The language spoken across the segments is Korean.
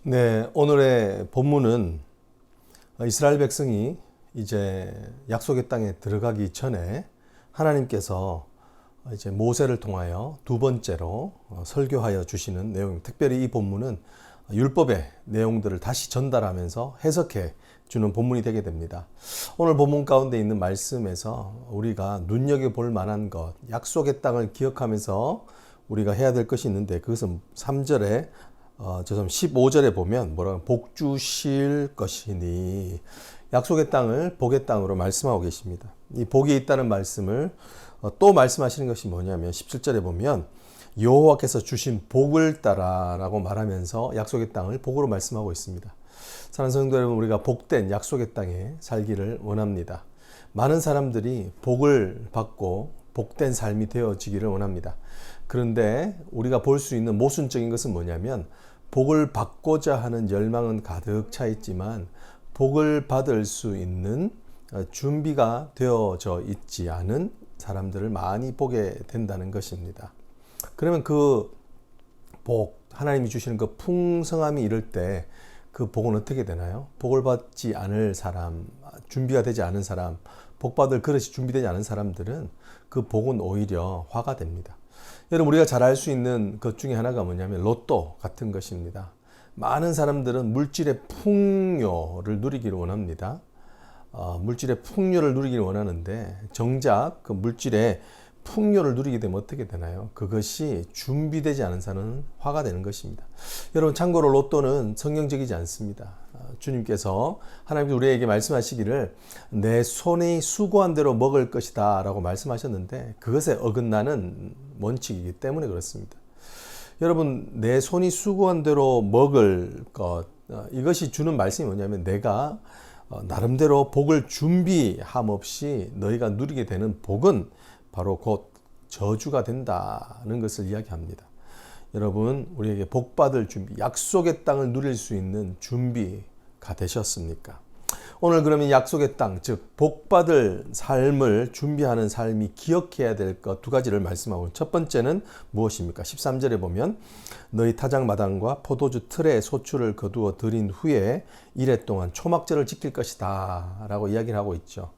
네, 오늘의 본문은 이스라엘 백성이 이제 약속의 땅에 들어가기 전에 하나님께서 이제 모세를 통하여 두 번째로 설교하여 주시는 내용입니다. 특별히 이 본문은 율법의 내용들을 다시 전달하면서 해석해 주는 본문이 되게 됩니다. 오늘 본문 가운데 있는 말씀에서 우리가 눈여겨볼 만한 것, 약속의 땅을 기억하면서 우리가 해야 될 것이 있는데, 그것은 3절에 15절에 보면 뭐라고, 복 주실 것이니, 약속의 땅을 복의 땅으로 말씀하고 계십니다. 이 복이 있다는 말씀을 또 말씀하시는 것이 뭐냐면 17절에 보면 여호와께서 주신 복을 따라라고 말하면서 약속의 땅을 복으로 말씀하고 있습니다. 사랑하는 성도 여러분, 우리가 복된 약속의 땅에 살기를 원합니다. 많은 사람들이 복을 받고 복된 삶이 되어지기를 원합니다. 그런데 우리가 볼 수 있는 모순적인 것은 뭐냐면, 복을 받고자 하는 열망은 가득 차 있지만 복을 받을 수 있는 준비가 되어져 있지 않은 사람들을 많이 보게 된다는 것입니다. 그러면 그 복, 하나님이 주시는 그 풍성함이 이를 때 그 복은 어떻게 되나요? 복을 받지 않을 사람, 준비가 되지 않은 사람, 복 받을 그릇이 준비되지 않은 사람들은 그 복은 오히려 화가 됩니다. 여러분, 우리가 잘 알 수 있는 것 중에 하나가 뭐냐면 로또 같은 것입니다. 많은 사람들은 물질의 풍요를 누리기를 원합니다. 물질의 풍요를 누리기를 원하는데, 정작 그 물질의 풍요를 누리게 되면 어떻게 되나요? 그것이 준비되지 않은 사람은 화가 되는 것입니다. 여러분, 참고로 로또는 성경적이지 않습니다. 주님께서, 하나님께서 우리에게 말씀하시기를 내 손이 수고한 대로 먹을 것이다 라고 말씀하셨는데, 그것에 어긋나는 원칙이기 때문에 그렇습니다. 여러분, 내 손이 수고한 대로 먹을 것, 이것이 주는 말씀이 뭐냐면, 내가 나름대로 복을 준비함 없이 너희가 누리게 되는 복은 바로 곧 저주가 된다는 것을 이야기합니다. 여러분, 우리에게 복 받을 준비, 약속의 땅을 누릴 수 있는 준비가 되셨습니까? 오늘 그러면 약속의 땅, 즉 복 받을 삶을 준비하는 삶이 기억해야 될 것 두 가지를 말씀하고, 첫 번째는 무엇입니까? 13절에 보면 너희 타작마당과 포도주 틀에 소출을 거두어 들인 후에 이래 동안 초막절을 지킬 것이다 라고 이야기를 하고 있죠.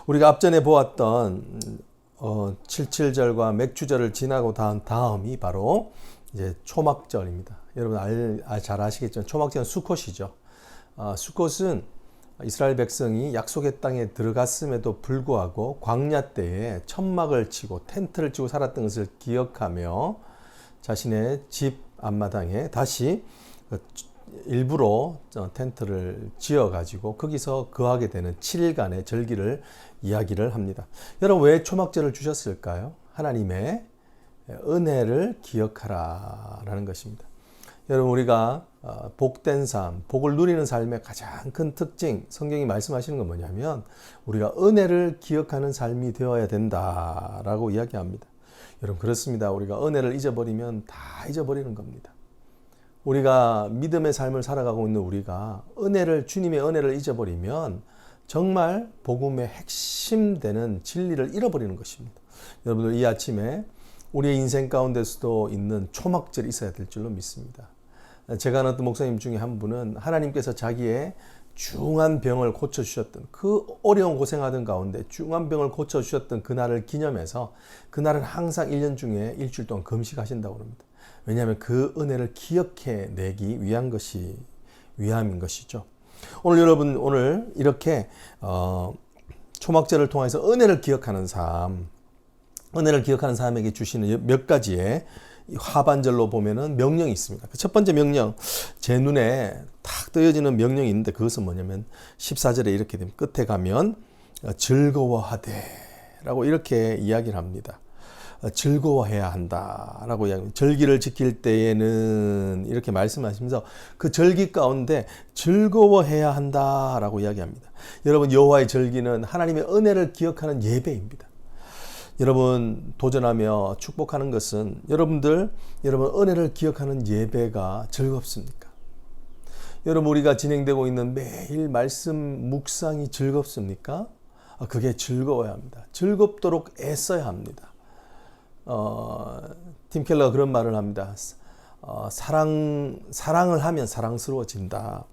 우리가 앞전에 보았던 77절과 맥주절을 지나고 다음이 바로 이제 초막절입니다. 여러분 잘 아시겠지만 초막절은 수컷이죠. 수컷은 이스라엘 백성이 약속의 땅에 들어갔음에도 불구하고 광야 때에 천막을 치고 텐트를 치고 살았던 것을 기억하며 자신의 집 앞마당에 다시 일부러 텐트를 지어가지고 거기서 거하게 되는 7일간의 절기를 이야기를 합니다. 여러분, 왜 초막절을 주셨을까요? 하나님의 은혜를 기억하라라는 것입니다. 여러분, 우리가 복된 삶, 복을 누리는 삶의 가장 큰 특징, 성경이 말씀하시는 건 뭐냐면 우리가 은혜를 기억하는 삶이 되어야 된다라고 이야기합니다. 여러분, 그렇습니다. 우리가 은혜를 잊어버리면 다 잊어버리는 겁니다. 우리가 믿음의 삶을 살아가고 있는 우리가 주님의 은혜를 잊어버리면 정말 복음의 핵심 되는 진리를 잃어버리는 것입니다. 여러분들, 이 아침에 우리의 인생 가운데서도 있는 초막절이 있어야 될 줄로 믿습니다. 제가 아는 어떤 목사님 중에 한 분은 하나님께서 자기의 중한 병을 고쳐주셨던, 그 어려운 고생하던 가운데 중한 병을 고쳐주셨던 그날을 기념해서 그날은 항상 1년 중에 일주일 동안 금식하신다고 합니다. 왜냐하면 그 은혜를 기억해내기 위함인 것이죠. 오늘 여러분, 이렇게 초막절을 통해서 은혜를 기억하는 삶, 은혜를 기억하는 사람에게 주시는 몇 가지의 하반절로 보면은 명령이 있습니다. 첫 번째 명령, 제 눈에 탁 뜨여지는 명령이 있는데, 그것은 뭐냐면 14절에 이렇게 됩니다. 끝에 가면 즐거워하되 라고 이렇게 이야기를 합니다. 즐거워해야 한다라고 이야기합니다. 절기를 지킬 때에는 이렇게 말씀하시면서 그 절기 가운데 즐거워해야 한다라고 이야기합니다. 여러분, 여호와의 절기는 하나님의 은혜를 기억하는 예배입니다. 여러분, 도전하며 축복하는 것은 여러분 은혜를 기억하는 예배가 즐겁습니까? 여러분, 우리가 진행되고 있는 매일 말씀 묵상이 즐겁습니까? 그게 즐거워야 합니다. 즐겁도록 애써야 합니다. 팀 켈러가 그런 말을 합니다. 사랑을 하면 사랑스러워진다.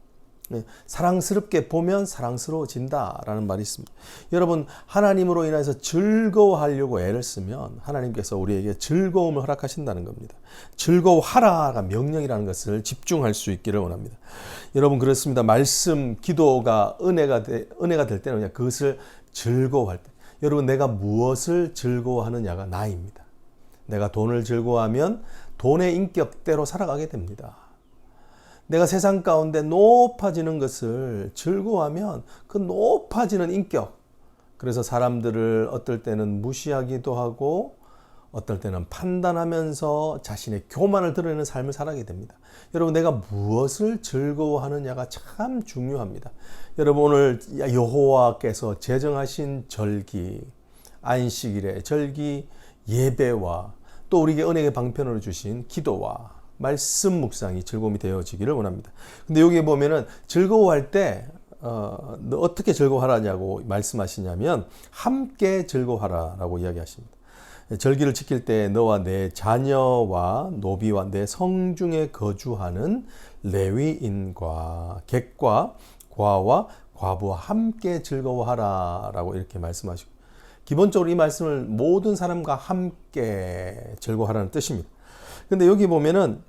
사랑스럽게 보면 사랑스러워진다라는 말이 있습니다. 여러분, 하나님으로 인해서 즐거워하려고 애를 쓰면 하나님께서 우리에게 즐거움을 허락하신다는 겁니다. 즐거워하라가 명령이라는 것을 집중할 수 있기를 원합니다. 여러분, 그렇습니다. 말씀, 기도가 은혜가 될 때는 그것을 즐거워할 때. 여러분, 내가 무엇을 즐거워하느냐가 나입니다. 내가 돈을 즐거워하면 돈의 인격대로 살아가게 됩니다. 내가 세상 가운데 높아지는 것을 즐거워하면 그 높아지는 인격, 그래서 사람들을 어떨 때는 무시하기도 하고 어떨 때는 판단하면서 자신의 교만을 드러내는 삶을 살아가게 됩니다. 여러분, 내가 무엇을 즐거워하느냐가 참 중요합니다. 여러분, 오늘 여호와께서 제정하신 절기, 안식일의 절기, 예배와 또 우리에게 은혜의 방편으로 주신 기도와 말씀 묵상이 즐거움이 되어지기를 원합니다. 근데 여기에 보면은 즐거워할 때 너 어떻게 즐거워하라냐고 말씀하시냐면 함께 즐거워하라라고 이야기하십니다. 절기를 지킬 때 너와 내 자녀와 노비와 내 성중에 거주하는 레위인과 객과 과와 과부와 함께 즐거워하라라고 이렇게 말씀하시고, 기본적으로 이 말씀을 모든 사람과 함께 즐거워하라는 뜻입니다. 근데 여기 보면은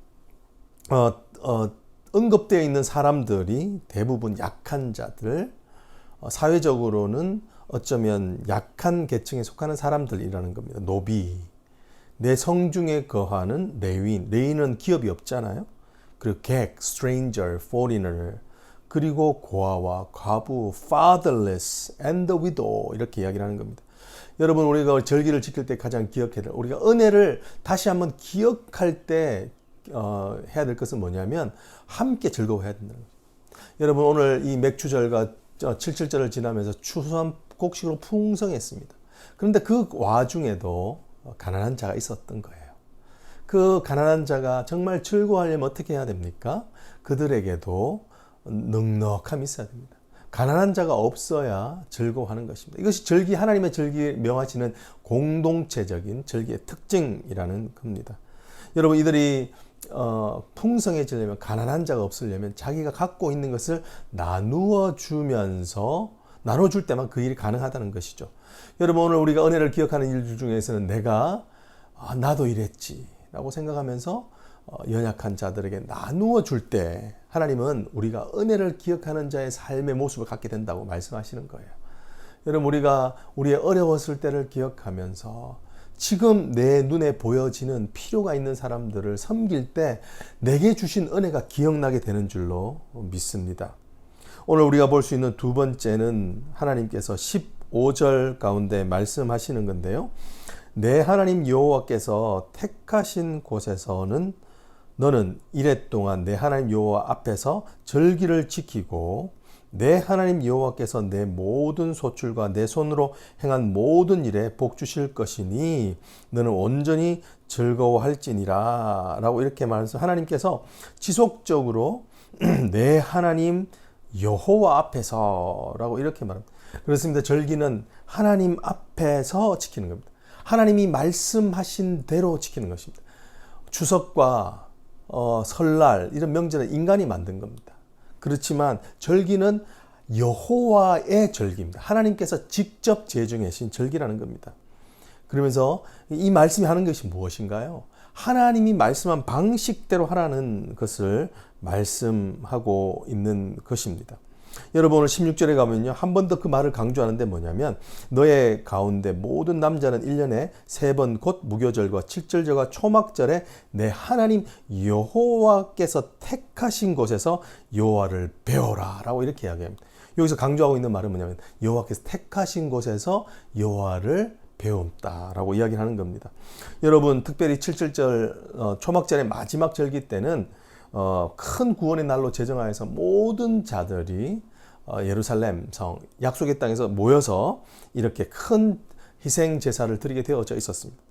언급되어 있는 사람들이 대부분 약한 자들, 사회적으로는 어쩌면 약한 계층에 속하는 사람들이라는 겁니다. 노비, 내 성중에 거하는 레위인, 레위인은 기업이 없잖아요. 그리고 객, stranger, foreigner, 그리고 고아와 과부, fatherless, and the widow 이렇게 이야기를 하는 겁니다. 여러분, 우리가 절기를 지킬 때 가장 기억해야 될, 우리가 은혜를 다시 한번 기억할 때 해야 될 것은 뭐냐면 함께 즐거워해야 된다는 거죠. 여러분, 오늘 이 맥추절과 77절을 지나면서 추수한 곡식으로 풍성했습니다. 그런데 그 와중에도 가난한 자가 있었던 거예요. 그 가난한 자가 정말 즐거워하려면 어떻게 해야 됩니까? 그들에게도 넉넉함이 있어야 됩니다. 가난한 자가 없어야 즐거워하는 것입니다. 이것이 절기, 하나님의 절기 명하시는 공동체적인 절기의 특징이라는 겁니다. 여러분, 이들이 풍성해지려면, 가난한 자가 없으려면 자기가 갖고 있는 것을 나누어 주면서, 나눠줄 때만 그 일이 가능하다는 것이죠. 여러분, 오늘 우리가 은혜를 기억하는 일들 중에서는 내가 나도 이랬지 라고 생각하면서 연약한 자들에게 나누어 줄 때 하나님은 우리가 은혜를 기억하는 자의 삶의 모습을 갖게 된다고 말씀하시는 거예요. 여러분, 우리가 우리의 어려웠을 때를 기억하면서 지금 내 눈에 보여지는 필요가 있는 사람들을 섬길 때 내게 주신 은혜가 기억나게 되는 줄로 믿습니다. 오늘 우리가 볼 수 있는 두 번째는 하나님께서 15절 가운데 말씀하시는 건데요. 내 하나님 여호와께서 택하신 곳에서는 너는 이래 동안 내 하나님 여호와 앞에서 절기를 지키고 내 하나님 여호와께서 내 모든 소출과 내 손으로 행한 모든 일에 복 주실 것이니 너는 온전히 즐거워할지니라 라고 이렇게 말해서 하나님께서 지속적으로 내 하나님 여호와 앞에서 라고 이렇게 말합니다. 그렇습니다. 절기는 하나님 앞에서 지키는 겁니다. 하나님이 말씀하신 대로 지키는 것입니다. 추석과 설날 이런 명절은 인간이 만든 겁니다. 그렇지만 절기는 여호와의 절기입니다. 하나님께서 직접 제정하신 절기라는 겁니다. 그러면서 이 말씀이 하는 것이 무엇인가요? 하나님이 말씀한 방식대로 하라는 것을 말씀하고 있는 것입니다. 여러분, 오늘 16절에 가면요, 한 번 더 그 말을 강조하는데 뭐냐면 너의 가운데 모든 남자는 1년에 3번 곧 무교절과 칠절절과 초막절에 내 하나님 여호와께서 택하신 곳에서 여호와를 배워라 라고 이렇게 이야기합니다. 여기서 강조하고 있는 말은 뭐냐면 여호와께서 택하신 곳에서 여호와를 배움다라고 이야기하는 겁니다. 여러분, 특별히 7절절 초막절의 마지막 절기 때는 큰 구원의 날로 제정하여서 모든 자들이 예루살렘 성 약속의 땅에서 모여서 이렇게 큰 희생 제사를 드리게 되어져 있었습니다.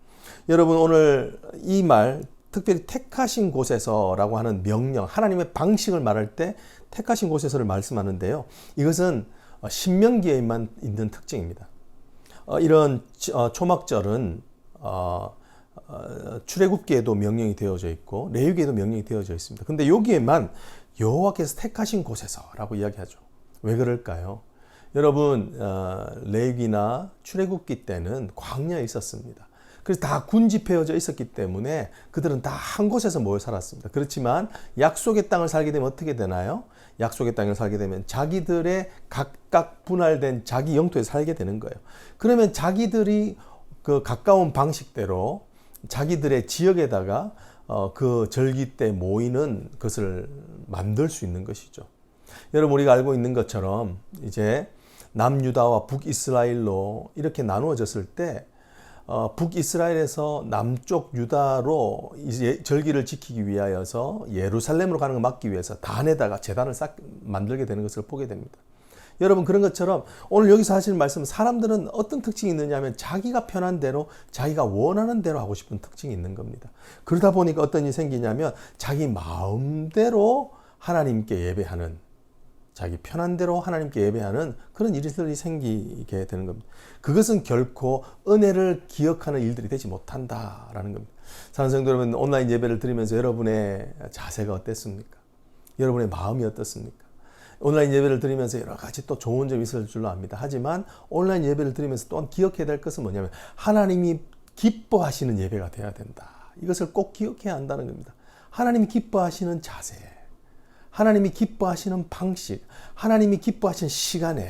여러분, 오늘 이 말 특별히 택하신 곳에서라고 하는 명령, 하나님의 방식을 말할 때 택하신 곳에서를 말씀하는데요. 이것은 신명기에만 있는 특징입니다. 이런 초막절은 출애굽기에도 명령이 되어져 있고 레위기에도 명령이 되어져 있습니다. 근데 여기에만 여호와께서 택하신 곳에서라고 이야기하죠. 왜 그럴까요? 여러분, 레위기나 출애굽기 때는 광야에 있었습니다. 그래서 다 군집해져 있었기 때문에 그들은 다 한 곳에서 모여 살았습니다. 그렇지만 약속의 땅을 살게 되면 어떻게 되나요? 약속의 땅을 살게 되면 자기들의 각각 분할된 자기 영토에 살게 되는 거예요. 그러면 자기들이 그 가까운 방식대로 자기들의 지역에다가 그 절기 때 모이는 것을 만들 수 있는 것이죠. 여러분, 우리가 알고 있는 것처럼 이제 남유다와 북이스라엘로 이렇게 나누어졌을 때 북이스라엘에서 남쪽 유다로 이제 절기를 지키기 위하여서 예루살렘으로 가는 걸 막기 위해서 단에다가 제단을 만들게 되는 것을 보게 됩니다. 여러분, 그런 것처럼 오늘 여기서 하시는 말씀은 사람들은 어떤 특징이 있느냐 하면 자기가 편한 대로 자기가 원하는 대로 하고 싶은 특징이 있는 겁니다. 그러다 보니까 어떤 일이 생기냐면 자기 마음대로 하나님께 예배하는, 자기 편한 대로 하나님께 예배하는 그런 일들이 생기게 되는 겁니다. 그것은 결코 은혜를 기억하는 일들이 되지 못한다라는 겁니다. 사랑하는 성도 여러분, 온라인 예배를 드리면서 여러분의 자세가 어땠습니까? 여러분의 마음이 어떻습니까? 온라인 예배를 드리면서 여러 가지 또 좋은 점이 있을 줄로 압니다. 하지만 온라인 예배를 드리면서 또한 기억해야 될 것은 뭐냐면 하나님이 기뻐하시는 예배가 돼야 된다. 이것을 꼭 기억해야 한다는 겁니다. 하나님이 기뻐하시는 자세, 하나님이 기뻐하시는 방식, 하나님이 기뻐하시는 시간에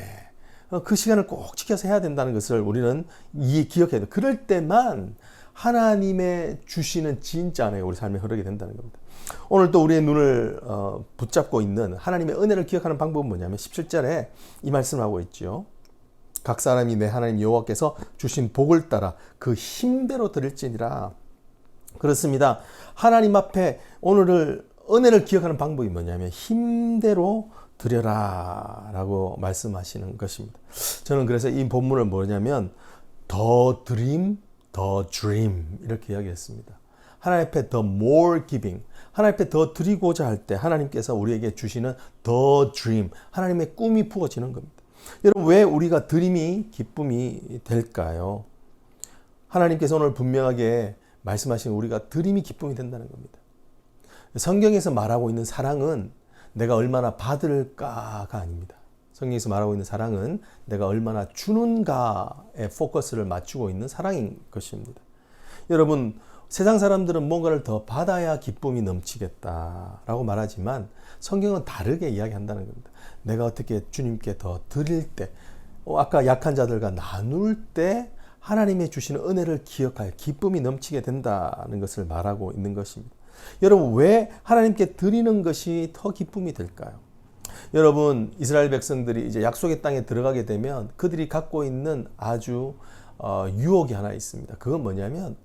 그 시간을 꼭 지켜서 해야 된다는 것을 우리는 기억해야 돼요. 그럴 때만 하나님의 주시는 진짜 은혜가 우리 삶에 흐르게 된다는 겁니다. 오늘 또 우리의 눈을 붙잡고 있는 하나님의 은혜를 기억하는 방법은 뭐냐면 17절에 이 말씀을 하고 있죠. 각 사람이 내 하나님 여호와께서 주신 복을 따라 그 힘대로 드릴지니라. 그렇습니다. 하나님 앞에 오늘을 은혜를 기억하는 방법이 뭐냐면 힘대로 드려라 라고 말씀하시는 것입니다. 저는 그래서 이 본문을 뭐냐면 더 드림, 더 dream 이렇게 이야기했습니다. 하나님 앞에 the more giving, 하나님 앞에 더 드리고자 할 때 하나님께서 우리에게 주시는 the dream, 하나님의 꿈이 부어지는 겁니다. 여러분, 왜 우리가 드림이 기쁨이 될까요? 하나님께서 오늘 분명하게 말씀하신 우리가 드림이 기쁨이 된다는 겁니다. 성경에서 말하고 있는 사랑은 내가 얼마나 받을까가 아닙니다. 성경에서 말하고 있는 사랑은 내가 얼마나 주는가에 포커스를 맞추고 있는 사랑인 것입니다. 여러분, 세상 사람들은 뭔가를 더 받아야 기쁨이 넘치겠다라고 말하지만 성경은 다르게 이야기한다는 겁니다. 내가 어떻게 주님께 더 드릴 때, 아까 약한 자들과 나눌 때 하나님의 주시는 은혜를 기억하여 기쁨이 넘치게 된다는 것을 말하고 있는 것입니다. 여러분, 왜 하나님께 드리는 것이 더 기쁨이 될까요? 여러분, 이스라엘 백성들이 이제 약속의 땅에 들어가게 되면 그들이 갖고 있는 아주 유혹이 하나 있습니다. 그건 뭐냐면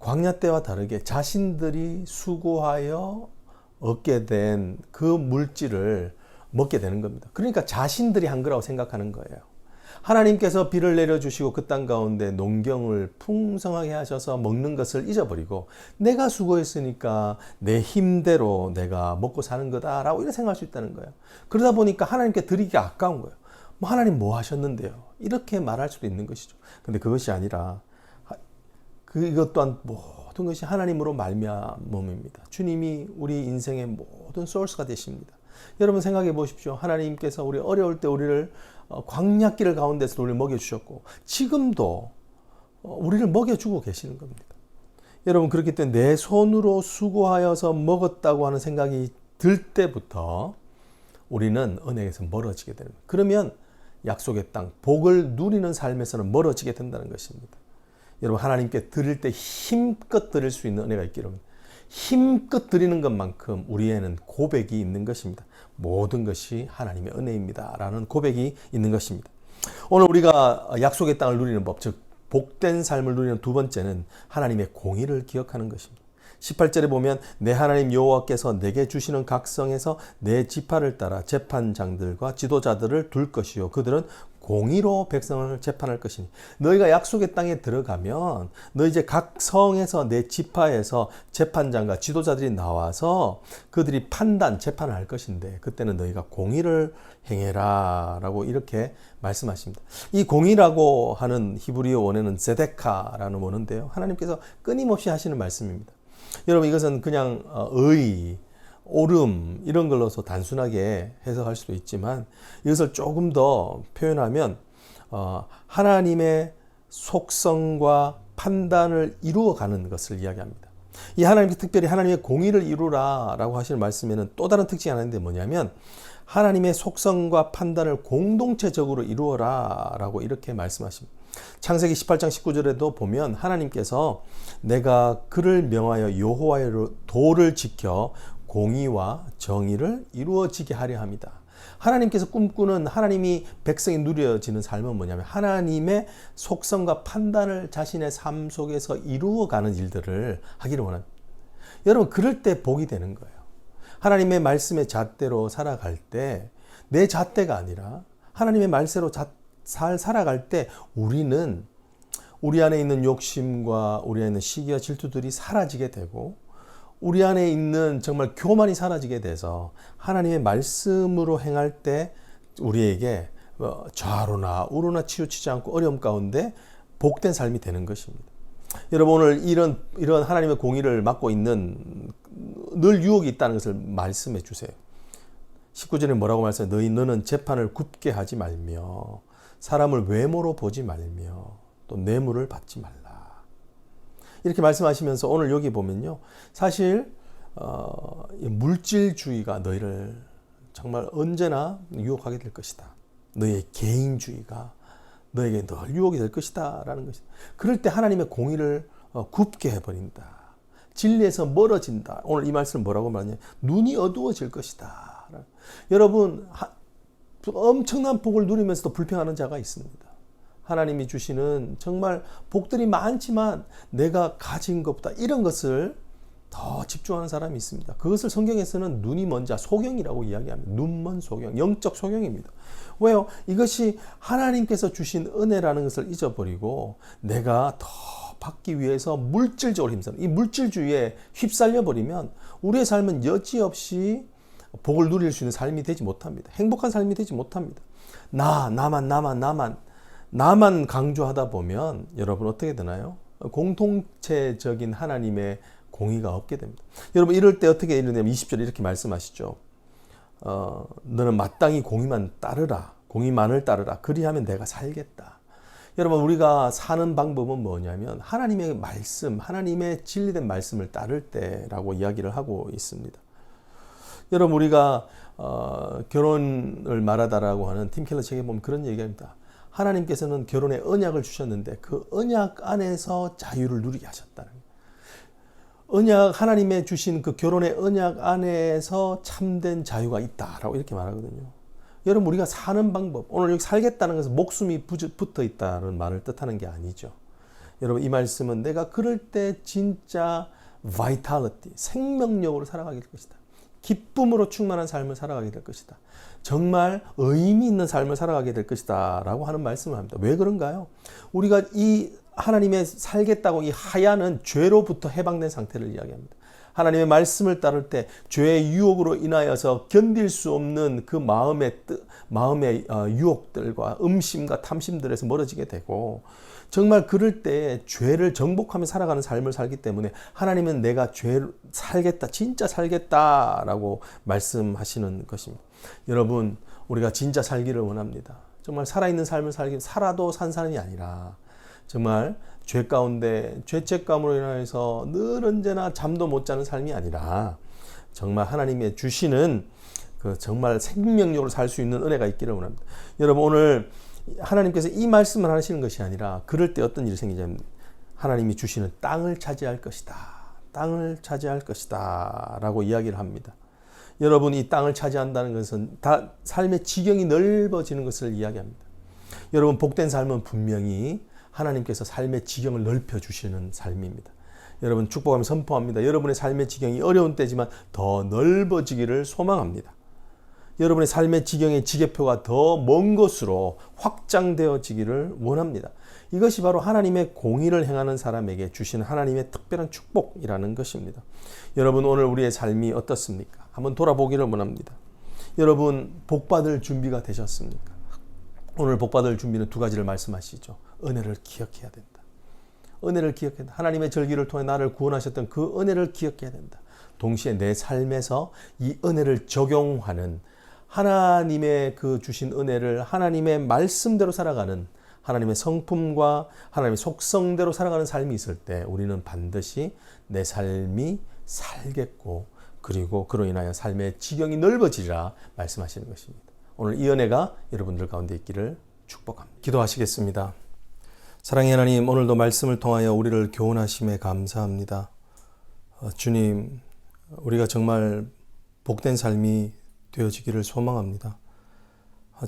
광야 때와 다르게 자신들이 수고하여 얻게 된 그 물질을 먹게 되는 겁니다. 그러니까 자신들이 한 거라고 생각하는 거예요. 하나님께서 비를 내려주시고 그 땅 가운데 농경을 풍성하게 하셔서 먹는 것을 잊어버리고 내가 수고했으니까 내 힘대로 내가 먹고 사는 거다라고 이렇게 생각할 수 있다는 거예요. 그러다 보니까 하나님께 드리기가 아까운 거예요. 뭐 하나님 뭐 하셨는데요? 이렇게 말할 수도 있는 것이죠. 근데 그것이 아니라 이것 또한 모든 것이 하나님으로 말미암음입니다. 주님이 우리 인생의 모든 소스가 되십니다. 여러분, 생각해 보십시오. 하나님께서 우리 어려울 때 우리를 광야길 가운데서 우리를 먹여주셨고 지금도 우리를 먹여주고 계시는 겁니다. 여러분, 그렇기 때문에 내 손으로 수고하여서 먹었다고 하는 생각이 들 때부터 우리는 은혜에서 멀어지게 됩니다. 그러면 약속의 땅, 복을 누리는 삶에서는 멀어지게 된다는 것입니다. 여러분, 하나님께 드릴 때 힘껏 드릴 수 있는 은혜가 있기를 힘껏 드리는 것만큼 우리에는 고백이 있는 것입니다. 모든 것이 하나님의 은혜입니다 라는 고백이 있는 것입니다. 오늘 우리가 약속의 땅을 누리는 법, 즉 복된 삶을 누리는 두 번째는 하나님의 공의를 기억하는 것입니다. 18절에 보면 내 하나님 여호와께서 내게 주시는 각성에서 내 지파를 따라 재판장들과 지도자들을 둘 것이요 그들은 공의로 백성을 재판할 것이니 너희가 약속의 땅에 들어가면 너 이제 각 성에서 내 지파에서 재판장과 지도자들이 나와서 그들이 재판을 할 것인데 그때는 너희가 공의를 행해라 라고 이렇게 말씀하십니다. 이 공의라고 하는 히브리어 원어는 제데카라는 원어인데요. 하나님께서 끊임없이 하시는 말씀입니다. 여러분 이것은 그냥 의, 옳음 이런 걸로서 단순하게 해석할 수도 있지만 이것을 조금 더 표현하면 하나님의 속성과 판단을 이루어가는 것을 이야기합니다. 이 하나님께 특별히 하나님의 공의를 이루라 라고 하시는 말씀에는 또 다른 특징이 하나 있는데 뭐냐면 하나님의 속성과 판단을 공동체적으로 이루어라 라고 이렇게 말씀하십니다. 창세기 18장 19절에도 보면 하나님께서 내가 그를 명하여 여호와의 도를 지켜 공의와 정의를 이루어지게 하려 합니다. 하나님께서 꿈꾸는 하나님이 백성이 누려지는 삶은 뭐냐면 하나님의 속성과 판단을 자신의 삶 속에서 이루어가는 일들을 하기를 원합니다. 여러분 그럴 때 복이 되는 거예요. 하나님의 말씀의 잣대로 살아갈 때 내 잣대가 아니라 하나님의 말씀으로 잘 살아갈 때 우리는 우리 안에 있는 욕심과 우리 안에 있는 시기와 질투들이 사라지게 되고 우리 안에 있는 정말 교만이 사라지게 돼서 하나님의 말씀으로 행할 때 우리에게 좌로나 우로나 치우치지 않고 어려움 가운데 복된 삶이 되는 것입니다. 여러분 오늘 이런 하나님의 공의를 맡고 있는 늘 유혹이 있다는 것을 말씀해 주세요. 19절에 뭐라고 말씀해요? 너는 재판을 굽게 하지 말며 사람을 외모로 보지 말며 또 뇌물을 받지 말라. 이렇게 말씀하시면서 오늘 여기 보면요. 사실 물질주의가 너희를 정말 언제나 유혹하게 될 것이다. 너희의 개인주의가 너에게 늘 유혹이 될 것이다 라는 것이다. 그럴 때 하나님의 공의를 굽게 해버린다. 진리에서 멀어진다. 오늘 이 말씀을 뭐라고 말하냐? 눈이 어두워질 것이다. 여러분 엄청난 복을 누리면서도 불평하는 자가 있습니다. 하나님이 주시는 정말 복들이 많지만 내가 가진 것보다 이런 것을 더 집중하는 사람이 있습니다. 그것을 성경에서는 눈이 먼 자, 소경이라고 이야기합니다. 눈먼 소경, 영적 소경입니다. 왜요? 이것이 하나님께서 주신 은혜라는 것을 잊어버리고 내가 더 받기 위해서 물질적으로 힘쓰는 이 물질주의에 휩쓸려 버리면 우리의 삶은 여지없이 복을 누릴 수 있는 삶이 되지 못합니다. 행복한 삶이 되지 못합니다. 나만 강조하다 보면 여러분 어떻게 되나요? 공동체적인 하나님의 공의가 없게 됩니다. 여러분 이럴 때 어떻게 이르냐면 20절 이렇게 말씀하시죠. 너는 마땅히 공의만을 따르라. 그리하면 내가 살겠다. 여러분 우리가 사는 방법은 뭐냐면 하나님의 말씀, 하나님의 진리된 말씀을 따를 때라고 이야기를 하고 있습니다. 여러분 우리가 결혼을 말하다라고 하는 팀 켈러 책에 보면 그런 얘기합니다. 하나님께서는 결혼에 언약을 주셨는데 그 언약 안에서 자유를 누리게 하셨다는 거예요. 하나님의 주신 그 결혼의 언약 안에서 참된 자유가 있다라고 이렇게 말하거든요. 여러분 우리가 사는 방법, 오늘 여기 살겠다는 것은 목숨이 붙어 있다는 말을 뜻하는 게 아니죠. 여러분 이 말씀은 내가 그럴 때 진짜 vitality, 생명력으로 살아가게 될 것이다. 기쁨으로 충만한 삶을 살아가게 될 것이다. 정말 의미 있는 삶을 살아가게 될 것이다 라고 하는 말씀을 합니다. 왜 그런가요? 우리가 이 하나님의 살겠다고 이 하야는 죄로부터 해방된 상태를 이야기합니다. 하나님의 말씀을 따를 때 죄의 유혹으로 인하여서 견딜 수 없는 그 마음의 유혹들과 음심과 탐심들에서 멀어지게 되고 정말 그럴 때 죄를 정복하며 살아가는 삶을 살기 때문에 하나님은 내가 살겠다, 진짜 살겠다라고 말씀하시는 것입니다. 여러분, 우리가 진짜 살기를 원합니다. 정말 살아있는 삶을 살아도 산 사람이 아니라 정말 죄 가운데 죄책감으로 인하여서 늘 언제나 잠도 못 자는 삶이 아니라 정말 하나님의 주시는 그 정말 생명력으로 살 수 있는 은혜가 있기를 원합니다. 여러분 오늘 하나님께서 이 말씀을 하시는 것이 아니라 그럴 때 어떤 일이 생기냐면 하나님이 주시는 땅을 차지할 것이다. 땅을 차지할 것이다 라고 이야기를 합니다. 여러분 이 땅을 차지한다는 것은 다 삶의 지경이 넓어지는 것을 이야기합니다. 여러분 복된 삶은 분명히 하나님께서 삶의 지경을 넓혀주시는 삶입니다. 여러분 축복하며 선포합니다. 여러분의 삶의 지경이 어려운 때지만 더 넓어지기를 소망합니다. 여러분의 삶의 지경의 지계표가 더 먼 것으로 확장되어지기를 원합니다. 이것이 바로 하나님의 공의를 행하는 사람에게 주시는 하나님의 특별한 축복이라는 것입니다. 여러분, 오늘 우리의 삶이 어떻습니까? 한번 돌아보기를 원합니다. 여러분, 복받을 준비가 되셨습니까? 오늘 복받을 준비는 두 가지를 말씀하시죠. 은혜를 기억해야 된다. 은혜를 기억해야 된다. 하나님의 절기를 통해 나를 구원하셨던 그 은혜를 기억해야 된다. 동시에 내 삶에서 이 은혜를 적용하는, 하나님의 그 주신 은혜를 하나님의 말씀대로 살아가는, 하나님의 성품과 하나님의 속성대로 살아가는 삶이 있을 때 우리는 반드시 내 삶이 살겠고, 그리고 그로 인하여 삶의 지경이 넓어지리라 말씀하시는 것입니다. 오늘 이 은혜가 여러분들 가운데 있기를 축복합니다. 기도하시겠습니다. 사랑의 하나님, 오늘도 말씀을 통하여 우리를 교훈하심에 감사합니다. 주님, 우리가 정말 복된 삶이 되어지기를 소망합니다.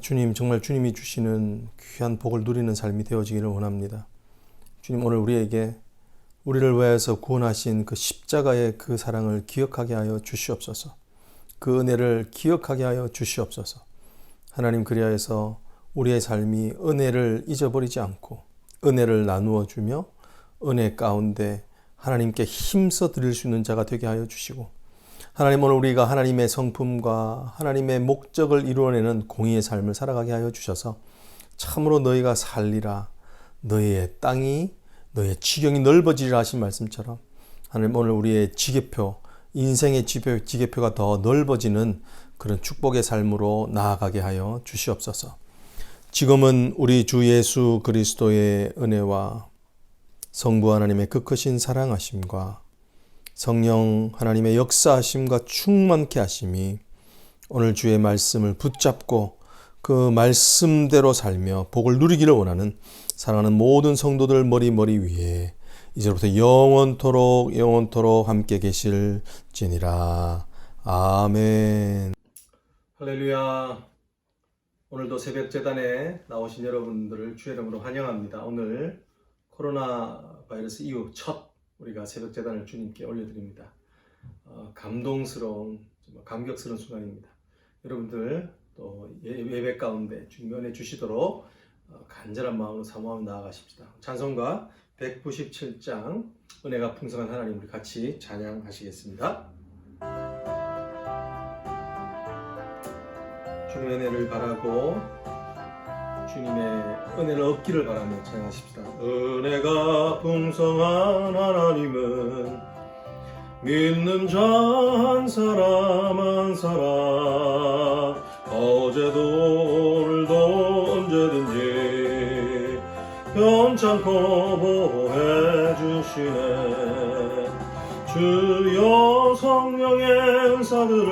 주님, 정말 주님이 주시는 귀한 복을 누리는 삶이 되어지기를 원합니다. 주님, 오늘 우리에게 우리를 위하여서 구원하신 그 십자가의 그 사랑을 기억하게 하여 주시옵소서. 그 은혜를 기억하게 하여 주시옵소서. 하나님, 그리하여서 우리의 삶이 은혜를 잊어버리지 않고 은혜를 나누어 주며 은혜 가운데 하나님께 힘써 드릴 수 있는 자가 되게 하여 주시고, 하나님, 오늘 우리가 하나님의 성품과 하나님의 목적을 이루어내는 공의의 삶을 살아가게 하여 주셔서 참으로 너희가 살리라, 너희의 땅이, 너희의 지경이 넓어지리라 하신 말씀처럼 하나님, 오늘 우리의 지계표, 인생의 지계표가 더 넓어지는 그런 축복의 삶으로 나아가게 하여 주시옵소서. 지금은 우리 주 예수 그리스도의 은혜와 성부 하나님의 그 크신 사랑하심과 성령 하나님의 역사하심과 충만케 하심이 오늘 주의 말씀을 붙잡고 그 말씀대로 살며 복을 누리기를 원하는 사랑하는 모든 성도들 머리 위에 이제부터 영원토록 함께 계실지니라. 아멘. 할렐루야. 오늘도 새벽 제단에 나오신 여러분들을 주의 이름으로 환영합니다. 오늘 코로나 바이러스 이후 첫 우리가 새벽 제단을 주님께 올려드립니다. 감동스러운, 감격스러운 순간입니다. 여러분들 또 예배 가운데 주님 은혜 주시도록 간절한 마음으로 사모하며 나아가십시다. 찬송가 197장 은혜가 풍성한 하나님, 우리 같이 찬양하시겠습니다. 주님의 은혜를 바라고 주님의 은혜를 얻기를 바라며 찬양하십시다. 은혜가 풍성한 하나님은 믿는 자 한 사람 한 사람, 어제도 오늘도 언제든지 변찮고 보호해 주시네. 주여 성령의 은사들을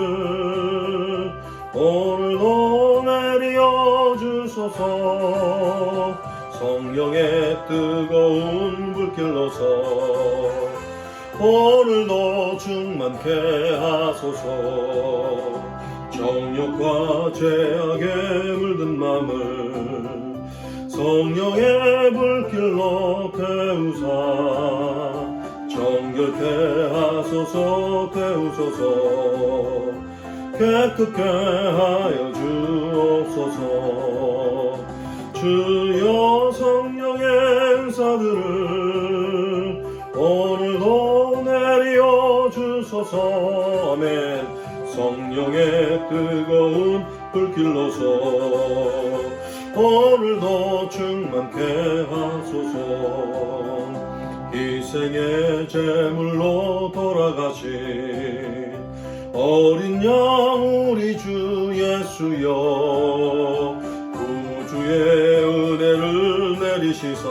오늘도 내려 주소서. 성령의 뜨거운 불길로서 오늘도 충만케 하소서. 정욕과 죄악에 물든 맘을 성령의 불길로 태우사 정결케 하소서. 태우소서. 깨끗게 하여 주옵소서. 주여 성령의 은사들을 오늘도 내려 주소서. 아멘. 성령의 뜨거운 불길로서 오늘도 충만케 하소서. 희생의 제물로 돌아가신 어린 양 우리 주 예수여, 구주의 은혜를 내리시사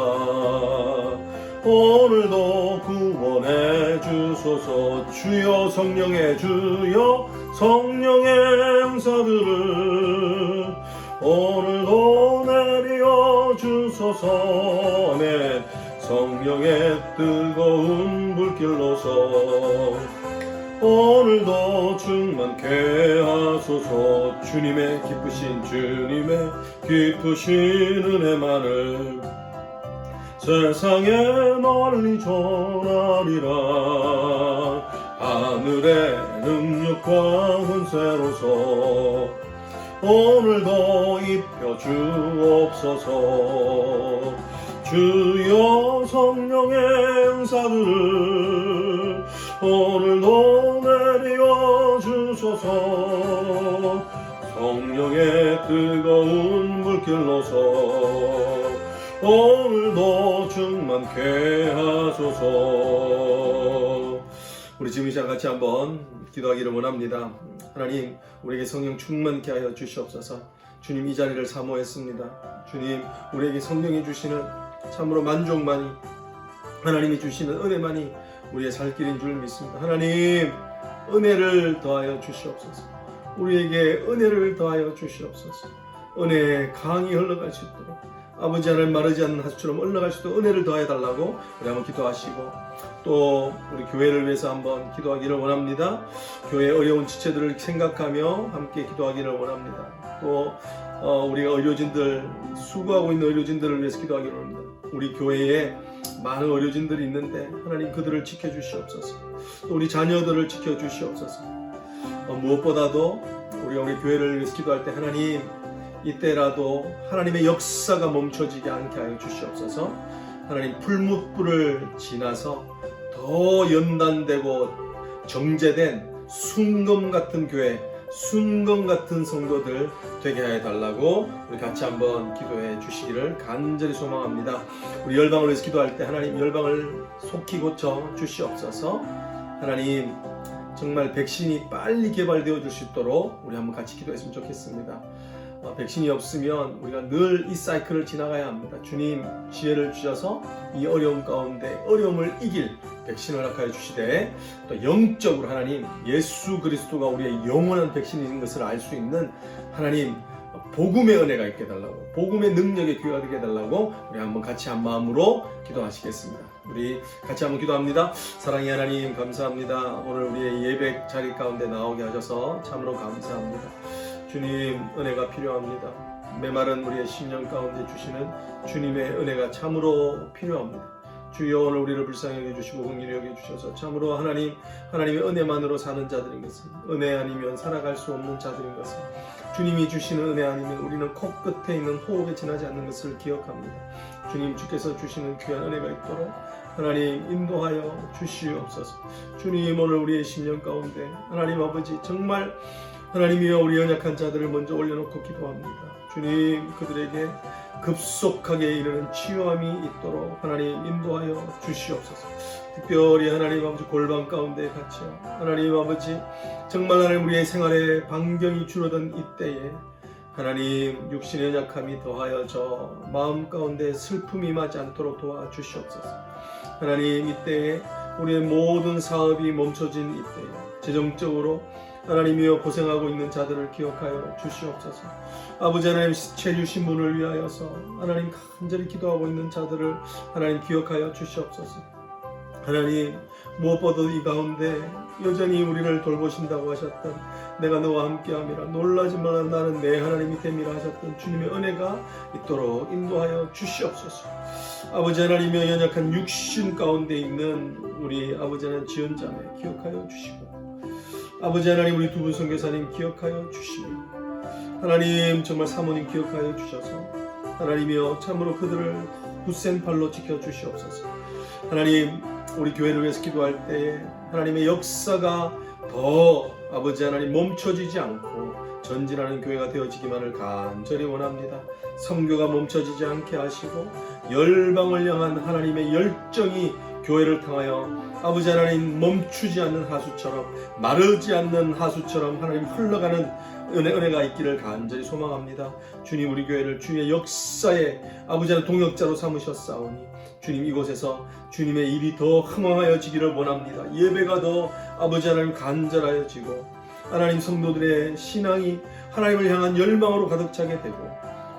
오늘도 구원해 주소서. 주여 성령의 주여 성령의 은사들을 오늘도 내려 주소서. 아멘. 성령의 뜨거운 불길로서 오늘도 충만케 하소서. 주님의 기쁘신 은혜만을 세상에 널리 전하리라. 하늘의 능력과 권세로서 오늘도 입혀 주옵소서. 주여 성령의 은사들을 오늘도 내려 주소서. 성령의 뜨거운 불길로서 오늘도 충만케 하소서. 우리 지금 이 시간 같이 한번 기도하기를 원합니다. 하나님, 우리에게 성령 충만케 하여 주시옵소서. 주님, 이 자리를 사모했습니다. 주님, 우리에게 성령이 주시는 참으로 만족만이, 하나님이 주시는 은혜만이 우리의 살 길인 줄 믿습니다. 하나님, 은혜를 더하여 주시옵소서. 우리에게 은혜를 더하여 주시옵소서. 은혜의 강이 흘러갈 수 있도록, 아버지 하나님 마르지 않는 하수처럼 흘러갈 수 있도록 은혜를 더해 달라고 우리 한번 기도하시고, 또 우리 교회를 위해서 한번 기도하기를 원합니다. 교회의 어려운 지체들을 생각하며 함께 기도하기를 원합니다. 또 우리가 의료진들, 수고하고 있는 의료진들을 위해서 기도하기를 원합니다. 우리 교회에 많은 의료진들이 있는데 하나님 그들을 지켜주시옵소서. 또 우리 자녀들을 지켜주시옵소서. 무엇보다도 우리 교회를 위해서 기도할 때 하나님, 이때라도 하나님의 역사가 멈춰지지 않게 하여 주시옵소서. 하나님, 풀무불을 지나서 더 연단되고 정제된 순금 같은 교회, 순금 같은 성도들 되게 하여 달라고 우리 같이 한번 기도해 주시기를 간절히 소망합니다. 우리 열방을 위해서 기도할 때 하나님, 열방을 속히 고쳐 주시옵소서. 하나님, 정말 백신이 빨리 개발되어 줄 수 있도록 우리 한번 같이 기도했으면 좋겠습니다. 백신이 없으면 우리가 늘 이 사이클을 지나가야 합니다. 주님, 지혜를 주셔서 이 어려움 가운데 어려움을 이길 백신을 허락하여 주시되, 또 영적으로 하나님, 예수 그리스도가 우리의 영원한 백신인 것을 알 수 있는 하나님 복음의 은혜가 있게 해달라고, 복음의 능력의 기회가 되게 해달라고 우리 한번 같이 한 마음으로 기도하시겠습니다. 우리 같이 한번 기도합니다. 사랑의 하나님, 감사합니다. 오늘 우리의 예배 자리 가운데 나오게 하셔서 참으로 감사합니다. 주님, 은혜가 필요합니다. 메마른 우리의 심령 가운데 주시는 주님의 은혜가 참으로 필요합니다. 주여, 오늘 우리를 불쌍히 여겨주시고 긍휼히 여겨주셔서 참으로 하나님의 은혜만으로 사는 자들인 것은, 은혜 아니면 살아갈 수 없는 자들인 것은, 주님이 주시는 은혜 아니면 우리는 코끝에 있는 호흡에 지나지 않는 것을 기억합니다. 주님, 주께서 주시는 귀한 은혜가 있도록 하나님 인도하여 주시옵소서. 주님, 오늘 우리의 심령 가운데 하나님 아버지, 정말 하나님이여 우리 연약한 자들을 먼저 올려놓고 기도합니다. 주님, 그들에게 급속하게 이르는 치유함이 있도록 하나님 인도하여 주시옵소서. 특별히 하나님 아버지, 골방 가운데 갇혀 하나님 아버지, 정말 하나님 우리의 생활에 반경이 줄어든 이때에 하나님 육신의 연약함이 더하여져 마음 가운데 슬픔이 임하지 않도록 도와주시옵소서. 하나님, 이때에 우리의 모든 사업이 멈춰진 이때에 재정적으로 하나님이여 고생하고 있는 자들을 기억하여 주시옵소서. 아버지 하나님, 체류 신분을 위하여서 하나님 간절히 기도하고 있는 자들을 하나님 기억하여 주시옵소서. 하나님, 무엇보다도 이 가운데 여전히 우리를 돌보신다고 하셨던, 내가 너와 함께함이라 놀라지 말라 나는 내 하나님이 됨이라 하셨던 주님의 은혜가 있도록 인도하여 주시옵소서. 아버지 하나님의 연약한 육신 가운데 있는 우리 아버지 하나님 지연자매 기억하여 주시고, 아버지 하나님 우리 두 분 선교사님 기억하여 주시고, 하나님 정말 사모님 기억하여 주셔서 하나님이여 참으로 그들을 굳센 팔로 지켜주시옵소서. 하나님, 우리 교회를 위해서 기도할 때에 하나님의 역사가 더 아버지 하나님 멈춰지지 않고 전진하는 교회가 되어지기만을 간절히 원합니다. 선교가 멈춰지지 않게 하시고 열방을 향한 하나님의 열정이 교회를 통하여 아버지 하나님 멈추지 않는 하수처럼, 마르지 않는 하수처럼 하나님 흘러가는 은혜가 있기를 간절히 소망합니다. 주님, 우리 교회를 주의 역사에 아버지 하나님 동역자로 삼으셨사오니 주님, 이곳에서 주님의 일이 더 흥황하여지기를 원합니다. 예배가 더 아버지 하나님 간절하여지고 하나님 성도들의 신앙이 하나님을 향한 열망으로 가득 차게 되고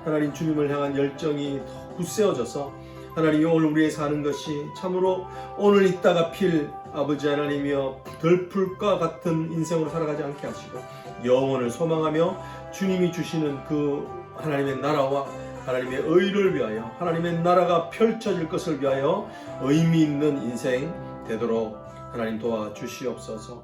하나님 주님을 향한 열정이 더 굳세어져서 하나님이 오늘 우리의 사는 것이 참으로 오늘 있다가 필 아버지 하나님이여 들풀과 같은 인생으로 살아가지 않게 하시고 영원을 소망하며 주님이 주시는 그 하나님의 나라와 하나님의 의를 위하여 하나님의 나라가 펼쳐질 것을 위하여 의미 있는 인생 되도록 하나님 도와주시옵소서.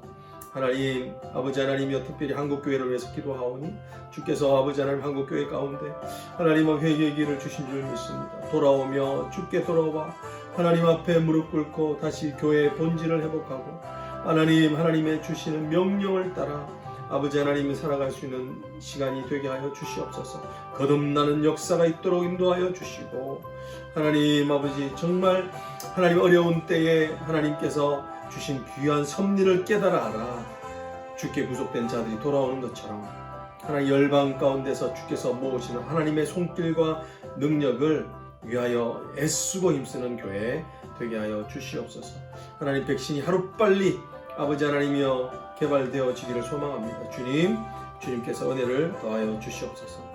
하나님, 아버지 하나님이여 특별히 한국교회를 위해서 기도하오니 주께서 아버지 하나님 한국교회 가운데 하나님의 회개의 길을 주신 줄 믿습니다. 돌아오며 주께 돌아와 하나님 앞에 무릎 꿇고 다시 교회의 본질을 회복하고 하나님의 주시는 명령을 따라 아버지 하나님이 살아갈 수 있는 시간이 되게 하여 주시옵소서. 거듭나는 역사가 있도록 인도하여 주시고 하나님 아버지 정말 하나님 어려운 때에 하나님께서 주신 귀한 섭리를 깨달아 알아 주께 구속된 자들이 돌아오는 것처럼 하나님 열방 가운데서 주께서 모으시는 하나님의 손길과 능력을 위하여 애쓰고 힘쓰는 교회 되게 하여 주시옵소서. 하나님 백신이 하루빨리 아버지 하나님이여 개발되어지기를 소망합니다. 주님께서 은혜를 더하여 주시옵소서.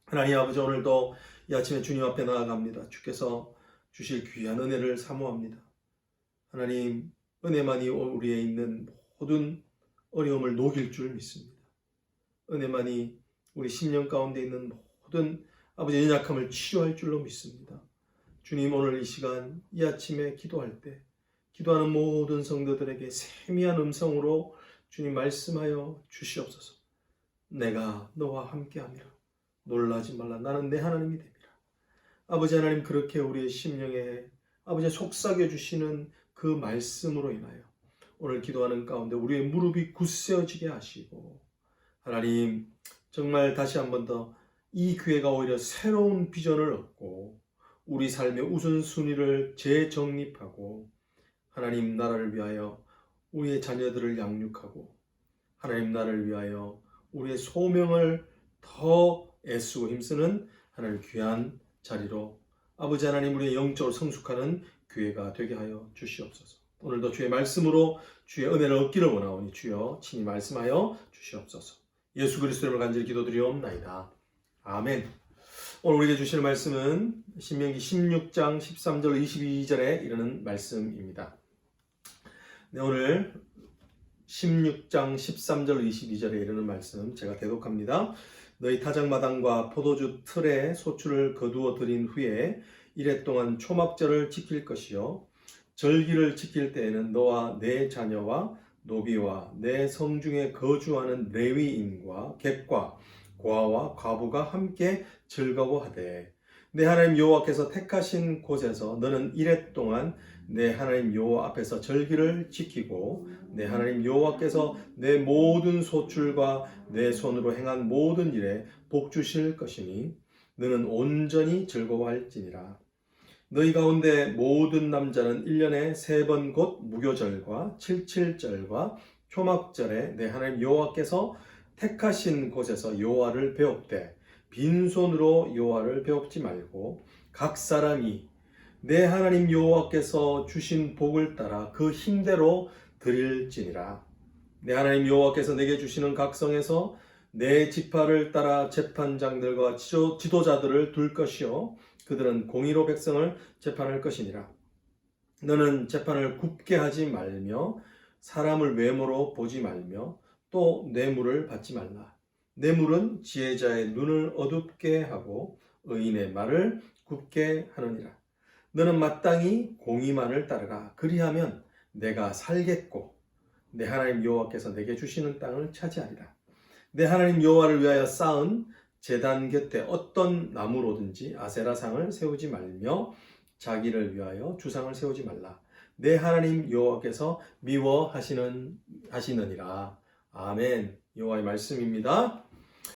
하나님 아버지 오늘도 이 아침에 주님 앞에 나아갑니다. 주께서 주실 귀한 은혜를 사모합니다. 하나님 은혜만이 우리에 있는 모든 어려움을 녹일 줄 믿습니다. 은혜만이 우리 심령 가운데 있는 모든 아버지 연약함을 치유할 줄로 믿습니다. 주님 오늘 이 시간 이 아침에 기도할 때 기도하는 모든 성도들에게 세미한 음성으로 주님 말씀하여 주시옵소서. 내가 너와 함께함이라. 놀라지 말라. 나는 내 하나님이 됨이라. 아버지 하나님 그렇게 우리의 심령에 아버지 속삭여 주시는 그 말씀으로 인하여 오늘 기도하는 가운데 우리의 무릎이 굳세어지게 하시고 하나님 정말 다시 한 번 더 이 교회가 오히려 새로운 비전을 얻고 우리 삶의 우선순위를 재정립하고 하나님 나라를 위하여 우리의 자녀들을 양육하고 하나님 나라를 위하여 우리의 소명을 더 애쓰고 힘쓰는 하나님 귀한 자리로 아버지 하나님 우리의 영적으로 성숙하는 교회가 되게 하여 주시옵소서. 오늘도 주의 말씀으로 주의 은혜를 얻기를 원하오니 주여 친히 말씀하여 주시옵소서. 예수 그리스도 이름으로 간절히 기도드리옵나이다. 아멘. 오늘 우리에게 주시는 말씀은 신명기 16장 13절 22절에 이르는 말씀입니다. 네, 오늘 16장 13절 22절에 이르는 말씀 제가 대독합니다. 너희 타작마당과 포도주 틀에 소출을 거두어 들인 후에 이래 동안 초막절을 지킬 것이요 절기를 지킬 때에는 너와 내 자녀와 노비와 내 성중에 거주하는 레위인과 객과 고아와 과부가 함께 즐거워하되 내 하나님 여호와께서 택하신 곳에서 너는 이래 동안 내 하나님 여호와 앞에서 절기를 지키고 내 하나님 여호와께서 내 모든 소출과 내 손으로 행한 모든 일에 복 주실 것이니 너는 온전히 즐거워할지니라. 너희 가운데 모든 남자는 1년에 3번 곧 무교절과 칠칠절과 초막절에 내 하나님 여호와께서 택하신 곳에서 여호와를 배웁되 빈손으로 여호와를 배웁지 말고 각 사람이 내 하나님 여호와께서 주신 복을 따라 그 힘대로 드릴지니라. 내 하나님 여호와께서 내게 주시는 각 성에서 내 지파를 따라 재판장들과 지도자들을 둘 것이요 그들은 공의로 백성을 재판할 것이니라. 너는 재판을 굽게 하지 말며 사람을 외모로 보지 말며 또 뇌물을 받지 말라. 뇌물은 지혜자의 눈을 어둡게 하고 의인의 말을 굽게 하느니라. 너는 마땅히 공의만을 따르라. 그리하면 내가 살겠고 내 하나님 여호와께서 내게 주시는 땅을 차지하리라. 내 하나님 여호와를 위하여 쌓은 제단 곁에 어떤 나무로든지 아세라상을 세우지 말며 자기를 위하여 주상을 세우지 말라. 내 하나님 여호와께서 미워하시느니라. 아멘. 여호와의 말씀입니다.